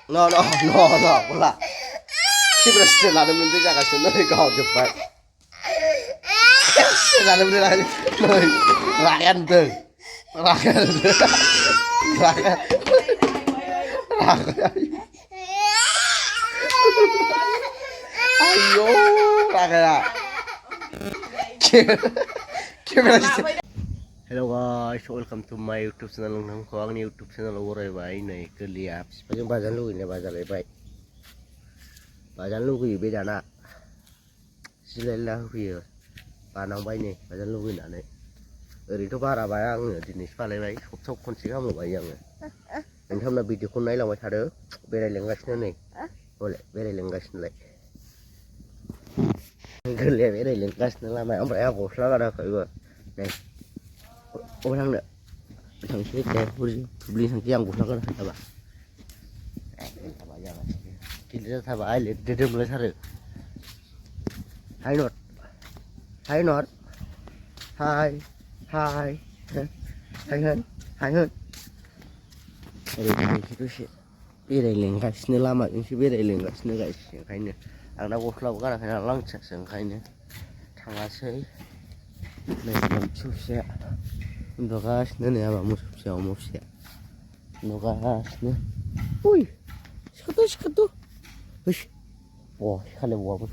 몰라. 키브레스 나는 문제 자가서 너희 가오줘봐. 나는 문제 나는 너희 라간들. 아유, 라가야. Camera. Hello guys, welcome to my YouTube channel. Nongko ang YouTube channel uray bay này cứ liap. Pajang bazan lu ini bazan lay bay. Bazan lu kui beda na. Silela kui. Panang bay ni bazan lu ini ane. Eri tu para bayang ni jenis palai bay. Sok konsi kamu bayang ni. Entah mana video kon naik lawat ada. Berai lenggas ni. Boleh berai lenggas ni. Cứ liap berai lenggas ni lah. Mai ampai aku selalu ada kau. Này. Ôi thằng nữa thằng chết đẹp beli thằng kia ăn của nó có phải bà cái đó thay bà ai lấy đêm lấy sao được hai nốt hai hơn đây đây liền cái xin làm mà những biết đây liền cái xin cái cái này anh đã có lâu cái là phải là lăng chặt sừng cái này thằng lá sấy này làm chút xe Nogas nih ya vamos ya. Nogas nih. Ui, sekatu. Ush, wah, kali wah bos.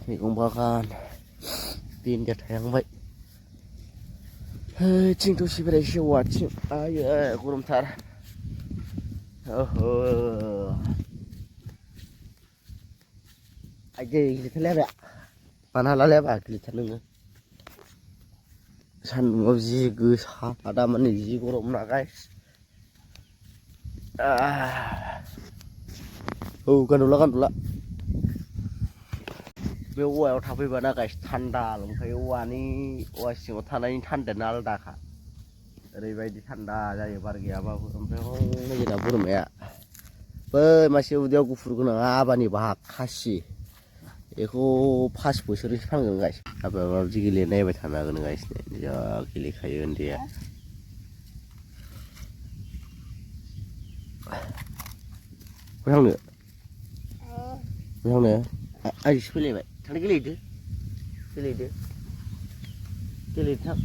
Ini kumbakan tin chặt hàng vậy. Chinh tôi chỉ phải siêu hoạt chinh. Ai cô làm thar. Ai cái thế lẽ Panah lẽ bà cái thế nữa. San ngozi gus ada mana ji korom nak guys. Kan dulu. Bewa tapi bana guys thanda lom kai wa ni wa singo thanai thanda nal da kha. Oरैबायदि thanda जायो बार गैयाबाबो ओमफ्राय हनै दा बोरमाया बै मासे उदैयाव गुफुर गोनां आबानि बाहा खासि बेखौ 5 बोसोरसो फानगोन गाइस आबा माबायदि गेलेनायबाय थानो हागोन गाइस जा गेलेखायो उन्दैया थांनो आइ फैलायबाय थांनो गेलेदो थां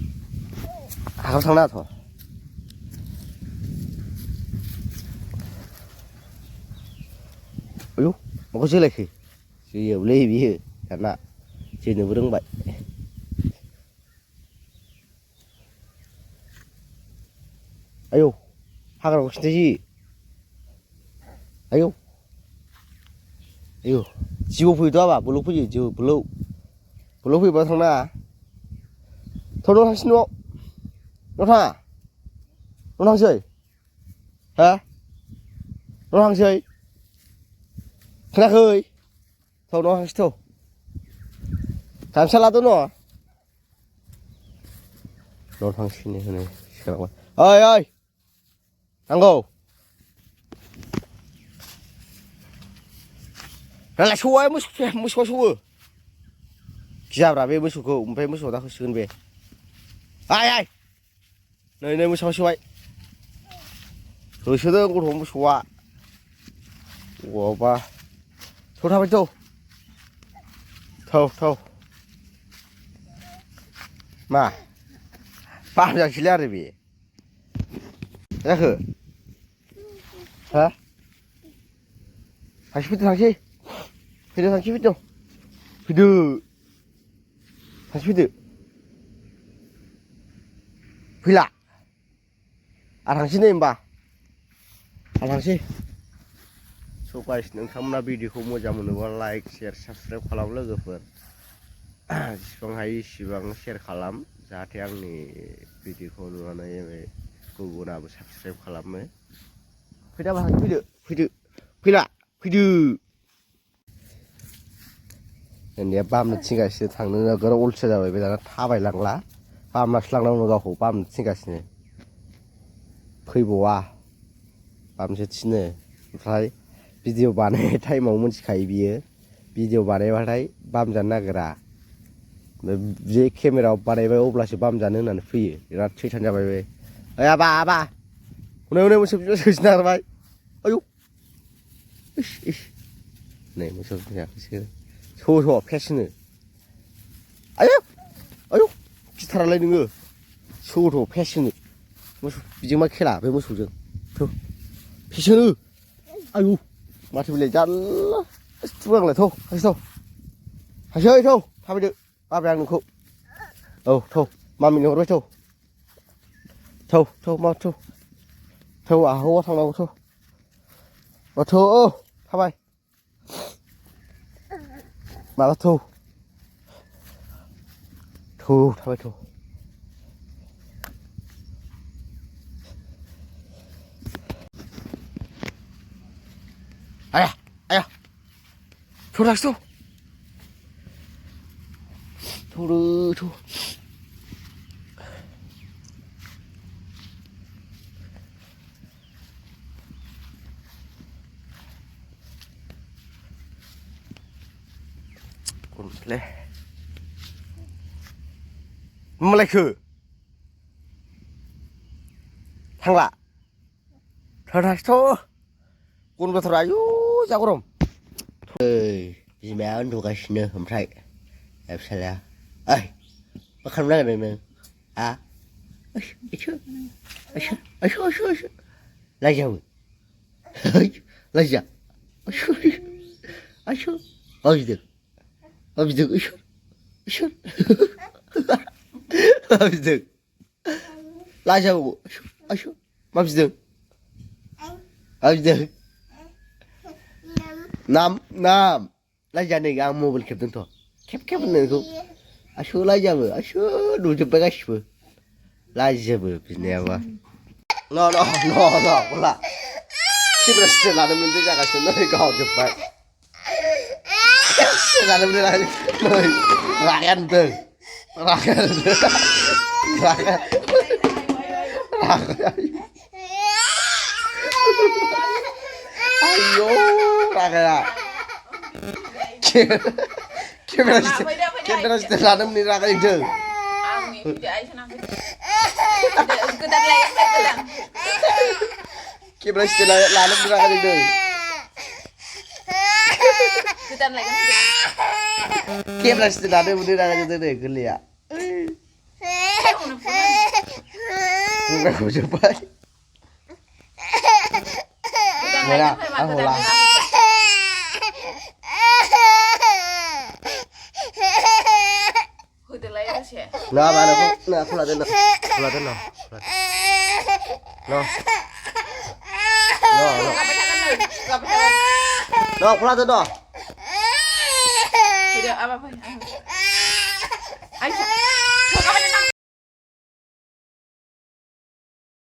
हागाव थांनो हाथ' आयौ माखौ जोलायखो जोयोलै बियो दाना जोनोबो रोंबाय आयौ हाग्राखौ खिन्थायो आयौ जिबौ फैयोथ' आबा बोलौ फैयो जिबौ बोलौ फैयोबा थांनाङा थ' न' थांसै न' थाङा न' थांसै हा न' थांसै खोनाखै थ' न' थांसै थ' गामसा लादो न' थांसैनो होनो सिखारबाय ओइ नांगौ नालाय सौआ मोसौआ सौवो गियाब्रा बे मोसौखौ ओमफ्राय मोसौआ दा होसिगोन बे आइ नै मोसौआ सौबाय होसोदों गथ' मोसौआ बबावबा थ' थाबाय थ' मा बामजांसैलै आरो बे जाखो हा थांसै फैदो फैला आं थांसै नै होमबा आं थांसै स' गाइस नोंथांमोना भिडिअखौ मोजां मोनोबा लाइक शेयार साबस्क्राइब खालाम लोगोफोर जेसेबां हायो इसेबां शेयार खालाम जाहाथे आंनि भिडिअखौ नुनानै गुबुनाबो साबस्क्राइब खालामो फैदो उन्दैया बामनो थिनगासिनो थांनो नोगोर अलसिया जाबाय बे दाना थाबायलांला बामनासो लांनांगौ गावखौ बामनो थिनगासिनो फैबावा बामनोसो थिनो ओमफ्राय भिडिअ बानायनाय टाइमाव मिथिखायो बियो भिडिअ बानायबाथाय बामजानो नागिरा जे केमेरायाव बानायबाय अब्लासो बामजानो होननानै फैयो बिराद सैथान जाबाय बे ओइ आबा हनै मोसौ बिमा सैनो नागिरबाय आयौ Này một số nhà xưa thô thô 패스는 아유 아유 기타를 내는 거 소도 패스는 뭐 이제 막 해라 왜 무슨 저 패스는 아유 마트 빌려 잘라 투랑 lại thôi hay sao hay chơi thôi thôi bây giờ ba bèn được không thôi mà mình ngồi thôi thôi mà thôi thôi à hô thằng nào thôi mà thôi thôi bay mà nó thôi thôi thôi thôi 아야 아야 돌았어 도르 도 곤슬레 몰라크 향라 돌았어 곤 버터라요 자고롬 mẹ ăn đồ cái nữa không thấy em sẽ là ơi mà không nói này nữa à lấy dầu lấy dầu ôi được lấy dầu mà được nam lấy ra này ăn mua bên kẹp thôi kẹp này không asu lấy ra vừa asu đủ chụp cái vừa lấy ra vừa bên này vào no là khi mà sẽ làm mình tới ra cái sân nơi có chụp vậy làm mình là nơi lại ăn từ ayo raga Kira setelah ada menira kali itu. Kira setelah ada menira kali itu. Kira setelah ada menira kali itu deh kuliah. Enggak aku coba. Mana? Aku lah. Nah, mana aku? Nah, aku lihat no. No, aku lihat no. Tidak apa-apa. Ayo.